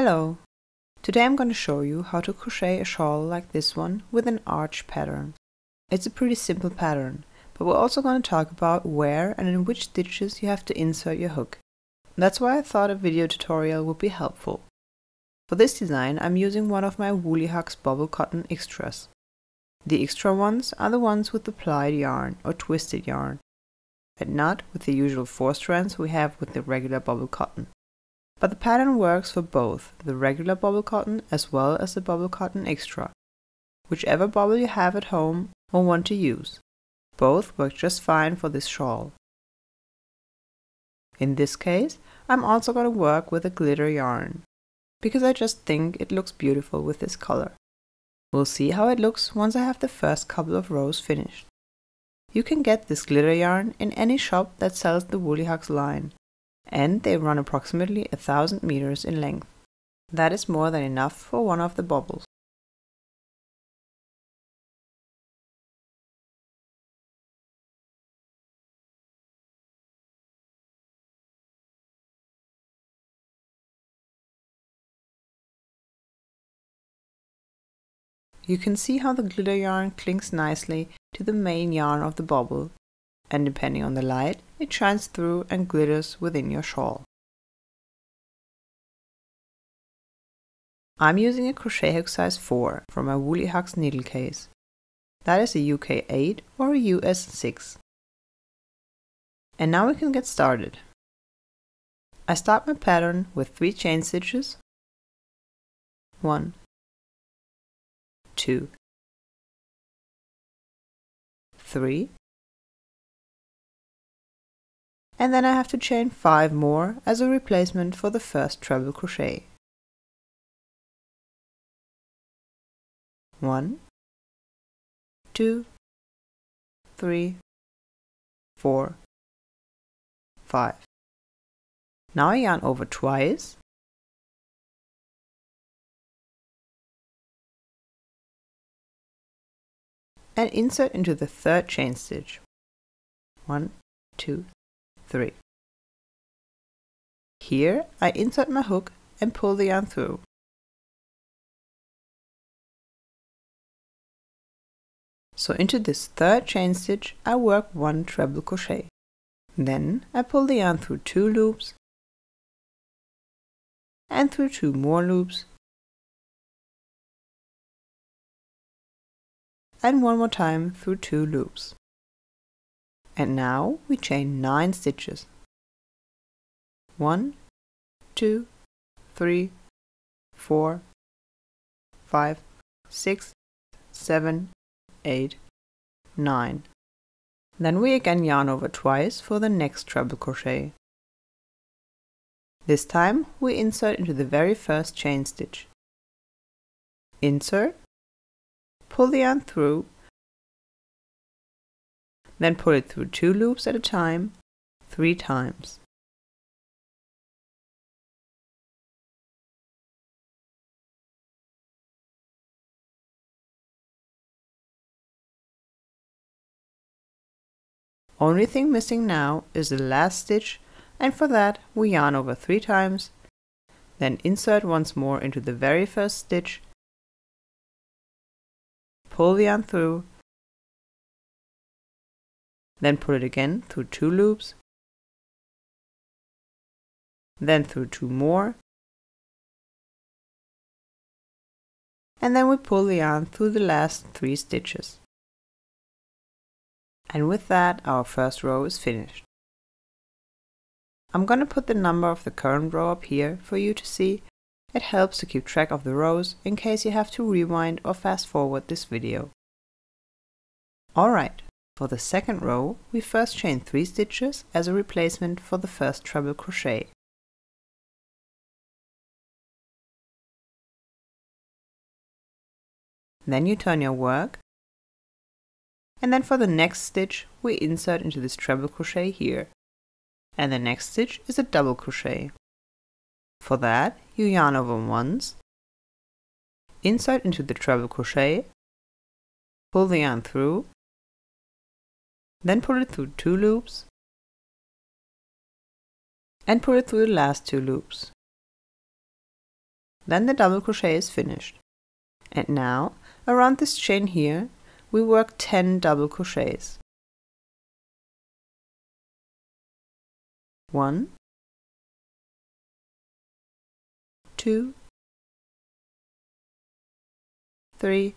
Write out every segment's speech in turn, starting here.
Hello! Today I'm going to show you how to crochet a shawl like this one with an arch pattern. It's a pretty simple pattern, but we're also going to talk about where and in which stitches you have to insert your hook. That's why I thought a video tutorial would be helpful. For this design I'm using one of my Woolly Hugs bubble cotton extras. The extra ones are the ones with the plied yarn or twisted yarn, and not with the usual 4 strands we have with the regular bubble cotton. But the pattern works for both the regular bubble cotton as well as the bubble cotton extra, whichever bubble you have at home or want to use. Both work just fine for this shawl. In this case, I'm also going to work with a glitter yarn, because I just think it looks beautiful with this color. We'll see how it looks once I have the first couple of rows finished. You can get this glitter yarn in any shop that sells the Woolly Hugs line, and they run approximately 1000 meters in length. That is more than enough for one of the bubbles. You can see how the glitter yarn clings nicely to the main yarn of the bubble, and depending on the light, it shines through and glitters within your shawl. I'm using a crochet hook size 4 from my Woolly Hugs needle case. That is a UK 8 or a US 6. And now we can get started. I start my pattern with 3 chain stitches. 1, 2, 3. And then I have to chain 5 more as a replacement for the first treble crochet. 1, 2, 3, 4, 5. Now I yarn over twice and insert into the 3rd chain stitch. 1, 2, 3. Here I insert my hook and pull the yarn through. So into this 3rd chain stitch I work 1 treble crochet. Then I pull the yarn through 2 loops and through 2 more loops and one more time through 2 loops. And now we chain 9 stitches. 1, 2, 3, 4, 5, 6, 7, 8, 9. Then we again yarn over twice for the next treble crochet. This time we insert into the very first chain stitch. Insert, pull the yarn through, then pull it through 2 loops at a time, 3 times. Only thing missing now is the last stitch, and for that we yarn over 3 times, then insert once more into the very first stitch, pull the yarn through, then pull it again through 2 loops, then through 2 more, and then we pull the yarn through the last 3 stitches. And with that our first row is finished. I'm going to put the number of the current row up here for you to see. It helps to keep track of the rows in case you have to rewind or fast forward this video. Alright, for the second row we first chain 3 stitches as a replacement for the first treble crochet. Then you turn your work, and then for the next stitch we insert into this treble crochet here, and the next stitch is a double crochet. For that you yarn over once, insert into the treble crochet, pull the yarn through, then pull it through 2 loops and pull it through the last 2 loops. Then the double crochet is finished. And now, around this chain here, we work 10 double crochets. 1, 2, 3,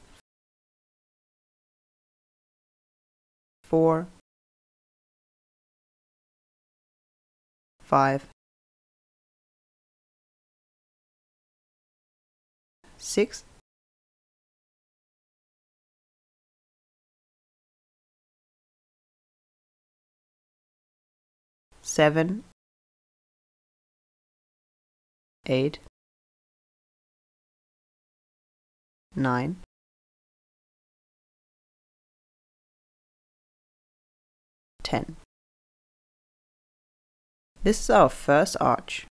4, 5, 6, 7, 8, 9, 10. This is our first arch.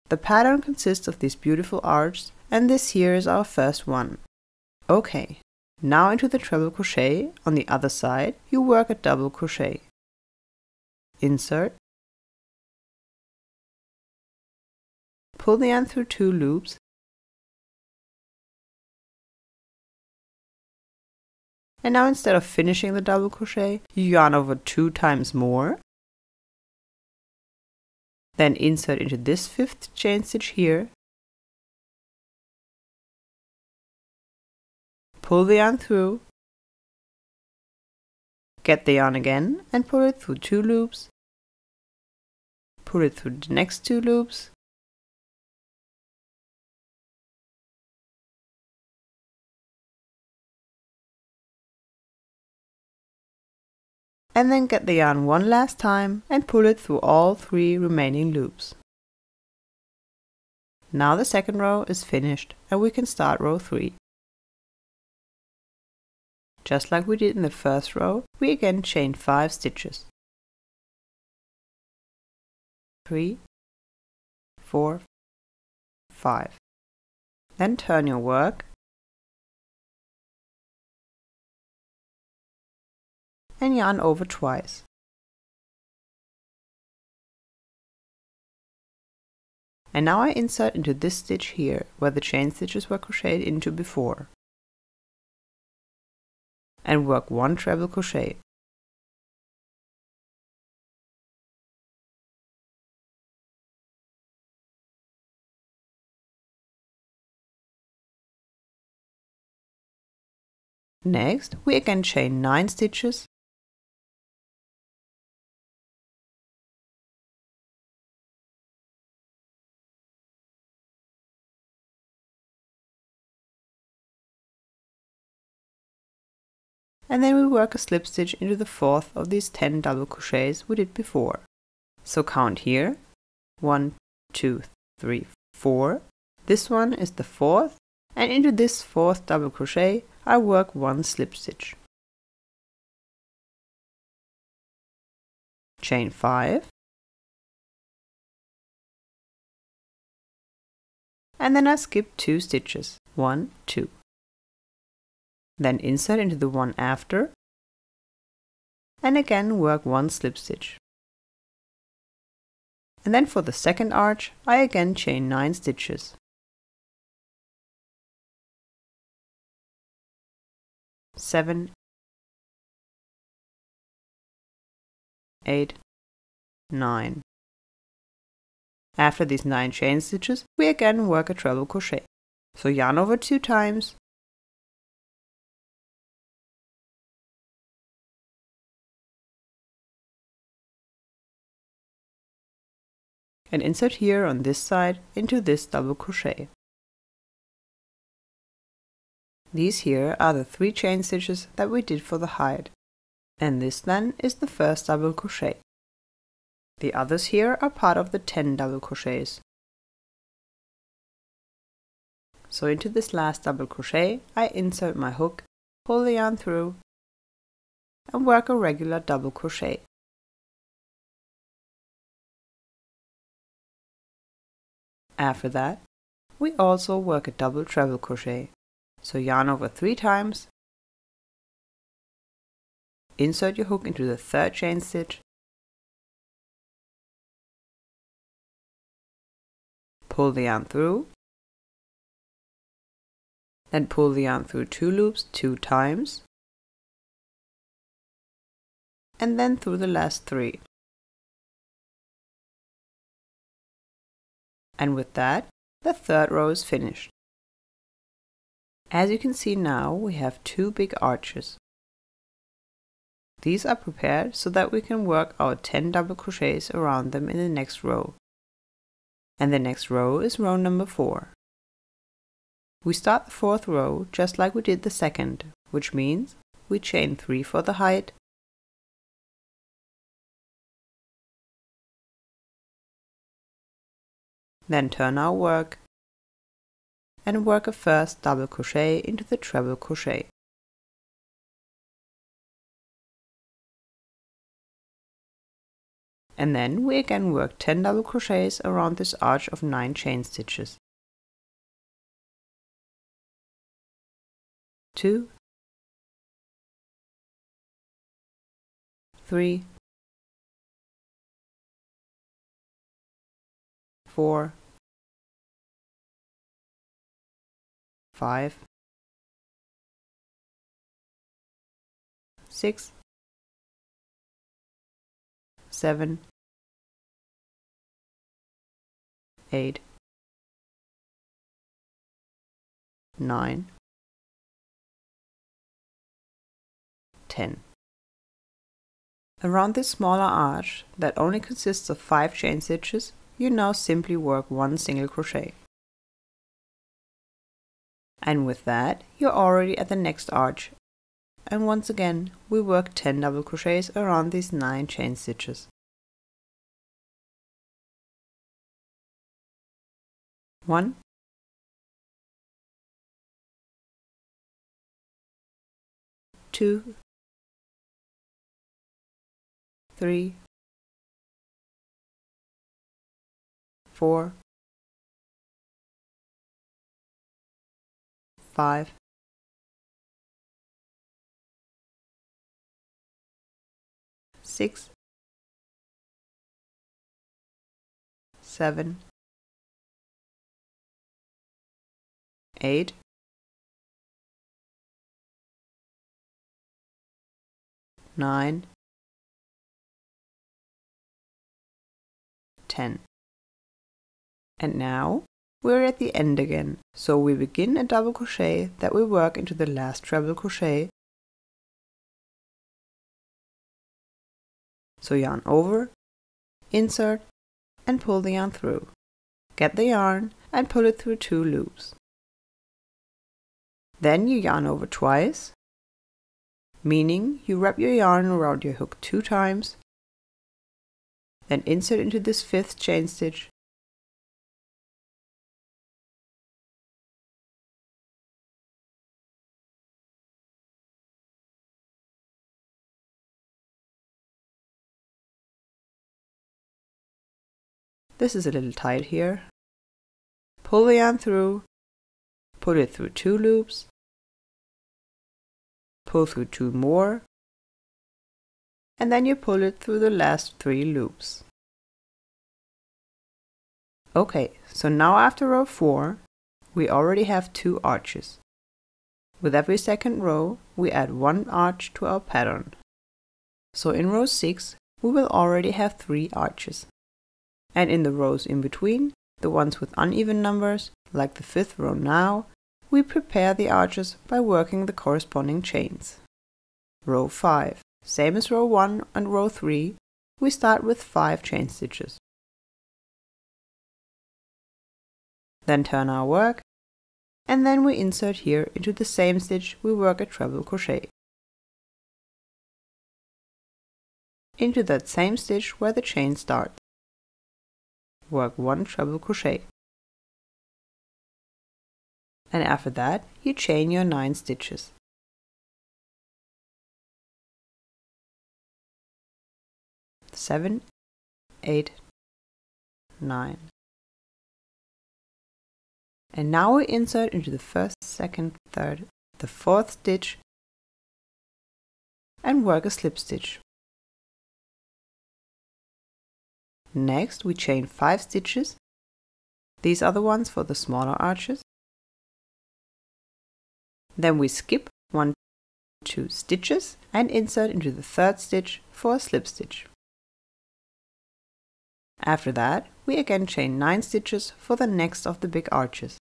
The pattern consists of these beautiful arches, and this here is our first one. Okay, now into the treble crochet on the other side you work a double crochet. Insert, pull the yarn through 2 loops, and now instead of finishing the double crochet, you yarn over 2 times more. Then insert into this 5th chain stitch here, pull the yarn through, get the yarn again and pull it through 2 loops, pull it through the next 2 loops, and then get the yarn one last time and pull it through all 3 remaining loops. Now the second row is finished and we can start row 3. Just like we did in the first row, we again chain 5 stitches. 3, 4, 5. Then turn your work and yarn over twice. And now I insert into this stitch here where the chain stitches were crocheted into before, and work 1 treble crochet. Next, we again chain 9 stitches, and then we work a slip stitch into the 4th of these 10 double crochets we did before. So count here, 1, 2, 3, 4. This one is the 4th, and into this 4th double crochet I work 1 slip stitch. Chain 5, and then I skip 2 stitches, 1, 2. Then insert into the one after, and again work 1 slip stitch. And then for the second arch, I again chain 9 stitches. 7, 8, 9. After these 9 chain stitches, we again work a treble crochet. So yarn over 2 times, and insert here on this side into this double crochet. These here are the 3 chain stitches that we did for the hide, and this then is the first double crochet. The others here are part of the 10 double crochets. So into this last double crochet I insert my hook, pull the yarn through, and work a regular double crochet. After that, we also work a double treble crochet. So yarn over 3 times, insert your hook into the 3rd chain stitch, pull the yarn through, Then pull the yarn through 2 loops 2 times, and then through the last 3. And with that, the third row is finished. As you can see now, we have 2 big arches. These are prepared so that we can work our 10 double crochets around them in the next row. And the next row is row number 4. We start the 4th row just like we did the 2nd, which means we chain 3 for the height, then turn our work and work a first double crochet into the treble crochet. And then we again work 10 double crochets around this arch of 9 chain stitches. 2, 3, 4, 5, 6, 7, 8, 9, 10. Around this smaller arch that only consists of 5 chain stitches, you now simply work 1 single crochet. And with that, you're already at the next arch. And once again, we work 10 double crochets around these 9 chain stitches. 1, 2, 3, 4, 5, 6, 7, 8, 9, 10. And now we're at the end again, so we begin a double crochet that we work into the last treble crochet. So yarn over, insert, and pull the yarn through. Get the yarn and pull it through 2 loops. Then you yarn over twice, meaning you wrap your yarn around your hook 2 times, then insert into this 5th chain stitch, this is a little tight here, pull the yarn through, pull it through 2 loops, pull through 2 more, and then you pull it through the last 3 loops. Okay, so now after row 4, we already have 2 arches. With every second row, we add 1 arch to our pattern. So in row 6, we will already have 3 arches. And in the rows in between, the ones with uneven numbers, like the 5th row now, we prepare the arches by working the corresponding chains. Row 5. Same as row 1 and row 3, we start with 5 chain stitches. Then turn our work, and then we insert here into the same stitch we work a treble crochet. Into that same stitch where the chain starts. Work 1 treble crochet. And after that, you chain your 9 stitches. Seven, 8, 9. And now we insert into the 1st, 2nd, 3rd, the 4th stitch and work a slip stitch. Next we chain 5 stitches. These are the ones for the smaller arches. Then we skip 1, 2 stitches and insert into the third stitch for a slip stitch. After that, we again chain 9 stitches for the next of the big arches.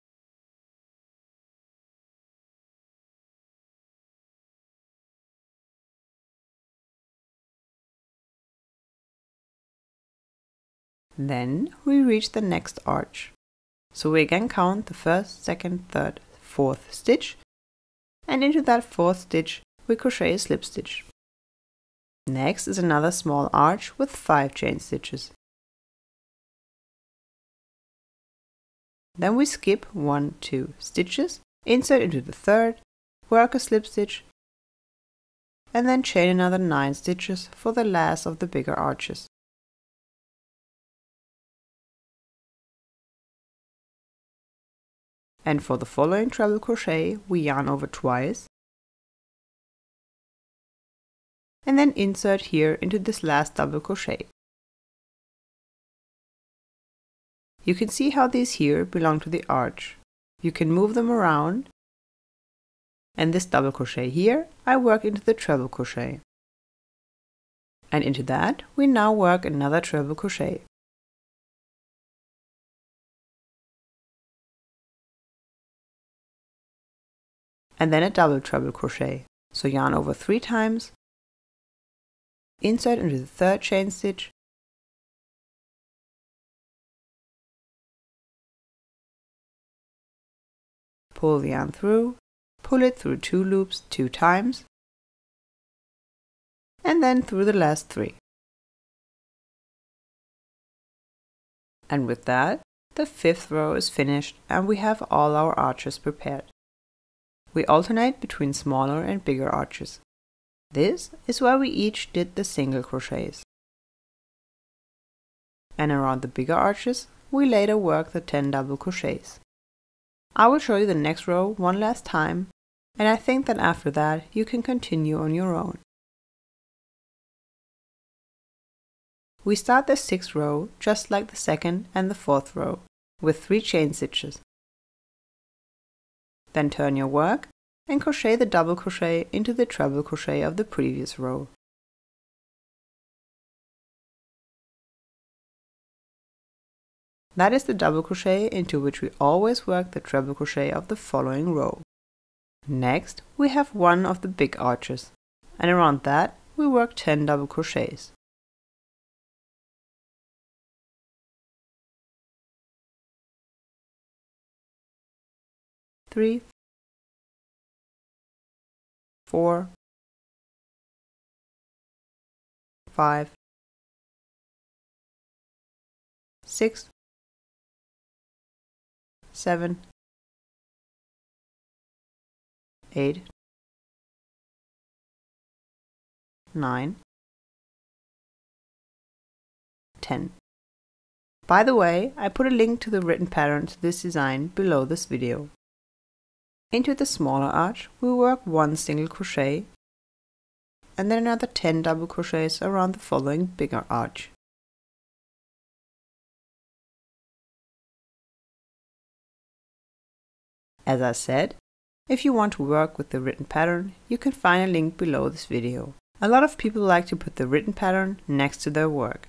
Then we reach the next arch. So we again count the first, second, third, fourth stitch, and into that fourth stitch we crochet a slip stitch. Next is another small arch with 5 chain stitches. Then we skip 1, 2 stitches, insert into the third, work a slip stitch, and then chain another 9 stitches for the last of the bigger arches. And for the following treble crochet, we yarn over twice, and then insert here into this last double crochet. You can see how these here belong to the arch. You can move them around, and this double crochet here I work into the treble crochet. And into that we now work another treble crochet. And then a double treble crochet. So yarn over 3 times, insert into the third chain stitch, pull the yarn through, pull it through 2 loops 2 times, and then through the last 3. And with that, the 5th row is finished and we have all our arches prepared. We alternate between smaller and bigger arches. This is where we each did the single crochets. And around the bigger arches, we later work the 10 double crochets. I will show you the next row one last time, and I think that after that you can continue on your own. We start the 6th row just like the 2nd and the 4th row, with 3 chain stitches. Then turn your work and crochet the double crochet into the treble crochet of the previous row. That is the double crochet into which we always work the treble crochet of the following row. Next, we have one of the big arches, and around that we work 10 double crochets. Three, 4, 5, 6, 7, 8, 9, 10. By the way, I put a link to the written pattern to this design below this video. Into the smaller arch we work 1 single crochet and then another 10 double crochets around the following bigger arch. As I said, if you want to work with the written pattern, you can find a link below this video. A lot of people like to put the written pattern next to their work.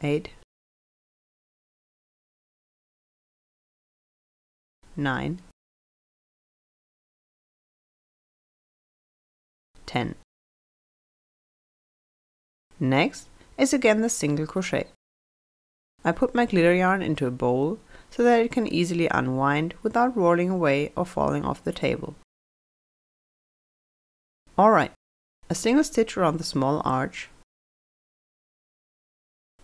Eight, 9, 10. Next is again the single crochet. I put my glitter yarn into a bowl so that it can easily unwind without rolling away or falling off the table. Alright, a single stitch around the small arch,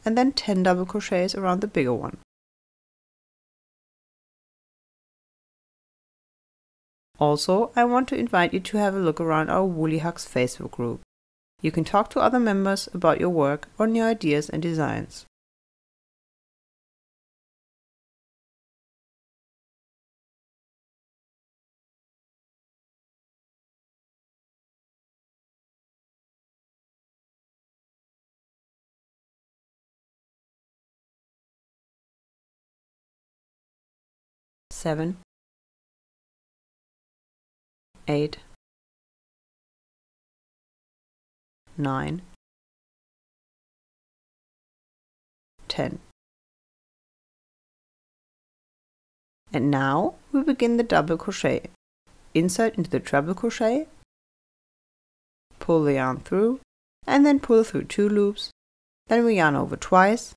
and then 10 double crochets around the bigger one. Also, I want to invite you to have a look around our Woolly Hugs Facebook group. You can talk to other members about your work or new ideas and designs. 7, 8, 9, 10. And now we begin the double crochet. Insert into the treble crochet, pull the yarn through, and then pull through 2 loops. Then we yarn over twice,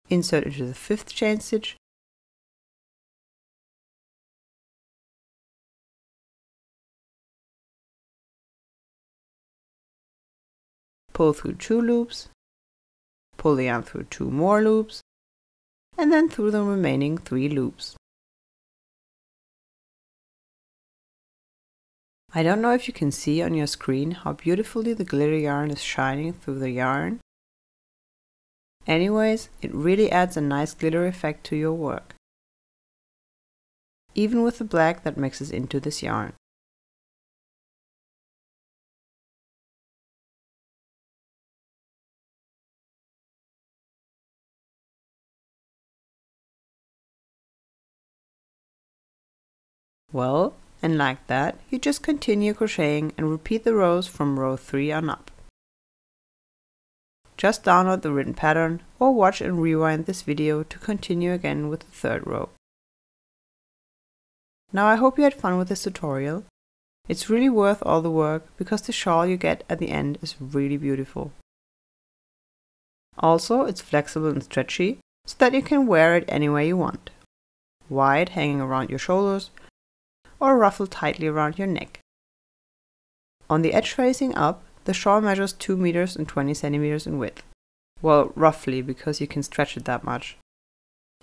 insert into the 5th chain stitch, pull through 2 loops, pull the yarn through 2 more loops, and then through the remaining 3 loops. I don't know if you can see on your screen how beautifully the glitter yarn is shining through the yarn. Anyways, it really adds a nice glitter effect to your work, even with the black that mixes into this yarn. Well, and like that, you just continue crocheting and repeat the rows from row 3 on up. Just download the written pattern or watch and rewind this video to continue again with the 3rd row. Now I hope you had fun with this tutorial. It's really worth all the work because the shawl you get at the end is really beautiful. Also, it's flexible and stretchy so that you can wear it any way you want. Wide, hanging around your shoulders, or ruffled tightly around your neck. On the edge facing up, the shawl measures 2 meters and 20 centimeters in width. Well, roughly, because you can stretch it that much.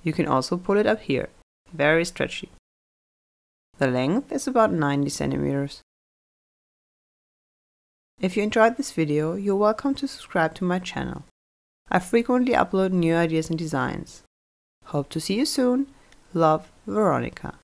You can also pull it up here, very stretchy. The length is about 90 centimeters. If you enjoyed this video, you're welcome to subscribe to my channel. I frequently upload new ideas and designs. Hope to see you soon. Love, Veronika.